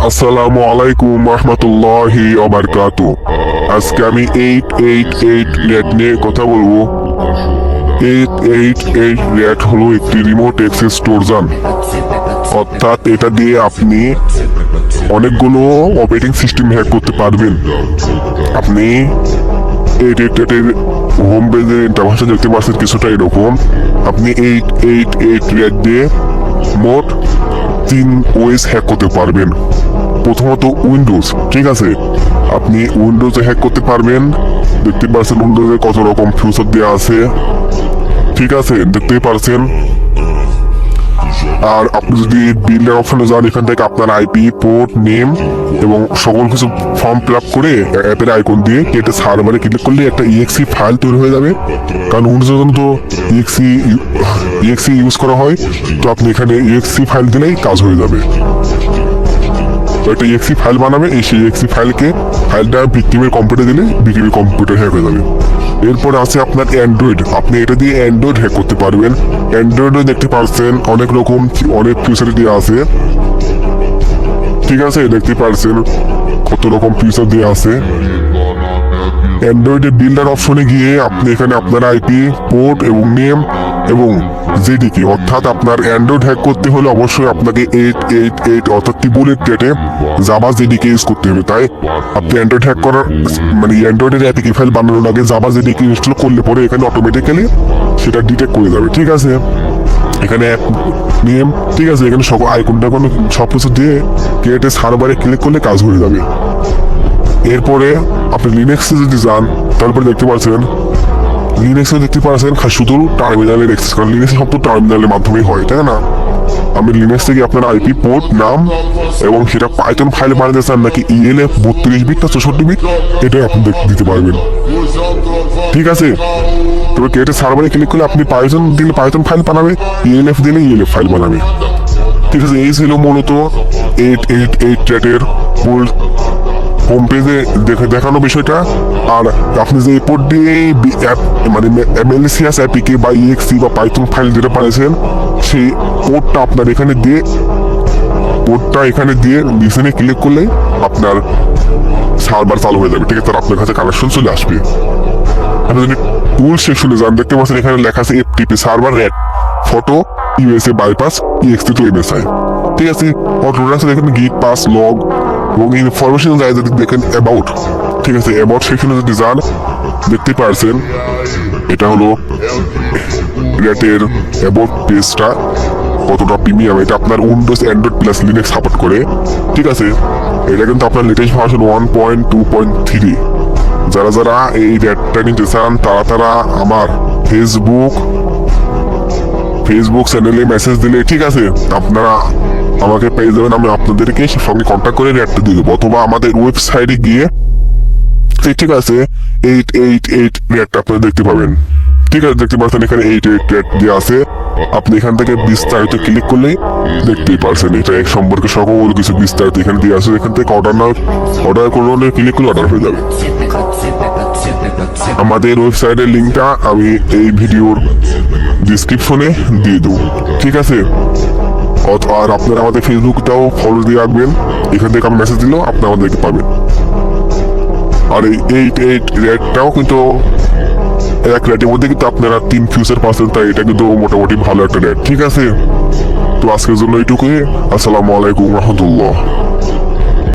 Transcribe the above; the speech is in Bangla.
আসসালামু আলাইকুম রহমতুল্লাহি ওয়া বারাকাতুহু। আজকে আমি 888 রেট নিয়ে কথা বলবো। 888 রেট হলো একটি রিমোট অ্যাক্সেস ট্রোজান, অর্থাৎ এটা দিয়ে আপনি অনেকগুলো অপারেটিং সিস্টেম হ্যাক করতে পারবেন। আপনি 888 হোম পেজের ইন্টারফেসে দেখতে পাচ্ছেন কিছুটা এরকম। আপনি 888 রেট দিয়ে মোট 3 ওএস হ্যাক করতে পারবেন। প্রথমত উইন্ডোজ, ঠিক আছে, আপনি উইন্ডোজে হ্যাক করতে পারবেন। দেখতে পাচ্ছেন উইন্ডোজে কত রকম ফিউচার দেওয়া আছে, ঠিক আছে, দেখতেই পারছেন। আর আপনি যদি বিল্ডার অপশনে যান, এখান থেকে আপনার আইপি, পোর্ট, নেম এবং সকল কিছু ফর্ম ফিল আপ করে অ্যাপের আইকন দিয়ে কেটে সার্ভারে ক্লিক করলে একটা ইএক্সি ফাইল তৈরি হয়ে যাবে। কারণ উইন্ডোজে তো ইএক্সি ইউজ করা হয়, তো আপনি এখানে ইএক্সি ফাইল দিলেই কাজ হয়ে যাবে। তো একটা ইএক্সি ফাইল বানাবে, সেই ইএক্সি ফাইলটা ভিক্টিমের কম্পিউটারে দিলে ভিক্টিমের কম্পিউটার হ্যাক হয়ে যাবে। এরপর আছে আপনার অ্যান্ড্রয়েড, আপনি এটা দিয়ে অ্যান্ড্রয়েড হ্যাক করতে পারবেন। অ্যান্ড্রয়েডও দেখতে পাচ্ছেন অনেক রকম অনেক ফিচার দেওয়া আছে, ঠিক আছে, দেখতে পাচ্ছেন কত রকম ফিচার দেওয়া আছে। অ্যান্ড্রয়েডের বিল্ডার অপশনে গিয়ে আপনি এখানে আপনার আইপি, পোর্ট এবং নেম এবং জেডিকে, অর্থাৎ আপনার অ্যান্ড্রয়েড হ্যাক করতে হলে অবশ্যই আপনাকে 888 অর্থাৎ টিবুলেট ডেটে জাভা জেডিকে ইউজ করতে হবে। তাই আপনি অ্যান্ড্রয়েড হ্যাক করার অ্যান্ড্রয়েডের অ্যাপিকে ফাইল বানানোর আগে জাভা জেডিকে ইনস্টল করলে পরে এখানে অটোমেটিক্যালি সেটা ডিটেক্ট করে যাবে, ঠিক আছে। এখানে অ্যাপ নেম, ঠিক আছে, এখানে সব আইকন টাইকন সব কিছু দিয়ে কেটে সার্ভারে ক্লিক করলে কাজ হয়ে যাবে। এরপরে আপনি লিনাক্সে যদি যান, তারপরে দেখতে পাচ্ছেন লিনাক্সে দেখতে পাচ্ছেন শুধু টার্মিনালের অ্যাক্সেস, কারণ লিনাক্সে সব তো টার্মিনালের মাধ্যমেই হয়, তাই না। আমি লিনাক্স থেকে আপনার আইপি, পোর্ট, নাম এবং সেটা পাইথন ফাইল বানাতে চান নাকি ইএলএফ 32 বিট না 64 বিট, এটাই আপনি দিতে পারবেন, ঠিক আছে। তবে কেটে সার্ভারে ক্লিক করলে আপনি পাইথন দিলে পাইথন ফাইল বানাবে, ইএলএফ দিলে ইএলএফ ফাইল বানাবে, ঠিক আছে। এই ছিল মূলত 888 রেটের মূল হোম পেজে দেখানো বিষয়টা। আর আপনি যে পোর্ট দিয়ে ম্যালিসিয়াস অ্যাপিকে বা ইএক্সি বা পাইথন ফাইল যেটা বানিয়েছেন, সেই পোর্টটা আপনার এখানে দিয়ে লিসেনে ক্লিক করলে আপনার সার্ভার চালু হয়ে যাবে, ঠিক আছে, তার আপনার কাছে কানেকশন চলে আসবে। আপনি যদি টুল সেকশনে যান, দেখতে পাচ্ছেন এখানে লেখা আছে FTP server rate photo USA bypass EXT to MSI, ঠিক আছে। অটোটা আছে দেখেন গিট পাস লগ এবং ইনফরমেশন যায় যদি দেখেন অ্যাবাউট, ঠিক আছে। অ্যাবাউট সেকশনে যদি যান, দেখতে পারছেন এটা হলো রেটের অ্যাবাউট পেজটা কতটা প্রিমিয়াম। এটা আপনার Windows, Android plus Linux support করে, ঠিক আছে। এটা কিন্তু আপনার লেটেস্ট ভার্সন 1.2.3। যারা এই রেটটা নিতে চান তারা আমার ফেসবুক চ্যানেলে মেসেজ দিলে, ঠিক আছে, আপনারা আমাকে পেয়ে যাবেন। আমি আপনাদেরকে সঙ্গে কন্ট্যাক্ট করে রেটটা দিয়ে দেবো, অথবা আমাদের ওয়েবসাইটে গিয়ে, ঠিক আছে, 888 রেটটা আপনারা দেখতে পাবেন, ঠিক আছে। দেখতে পাচ্ছেন এখানে 888 রেট দেওয়া আছে। আপনি এখান থেকে বিস্তারিত ক্লিক করলেই দেখতেই পারছেন এটা এক সম্পর্কে সকল কিছু বিস্তারিত এখানে দিয়ে আছে। এখান থেকে অর্ডার করলে ক্লিক করলে অর্ডার হয়ে যাবে। আমাদের ওয়েবসাইটের লিঙ্কটা আমি এই ভিডিওর ডিসক্রিপশনে দিয়ে দেবো, ঠিক আছে। আর আপনারা আমাদের ফেসবুকটাও ফলো দিয়ে রাখবেন, এখান থেকে আমি মেসেজ দিলেও আপনি আমাদেরকে পাবেন। আর এই 88 রেটটাও কিন্তু এক রেটের মধ্যে কিন্তু আপনারা 3 ফিউচার পাচ্ছেন, তাই এটা কিন্তু মোটামুটি ভালো একটা রেট, ঠিক আছে। তো আজকের জন্য এইটুকুই। আসসালামু আলাইকুম রহমতুল্লাহ।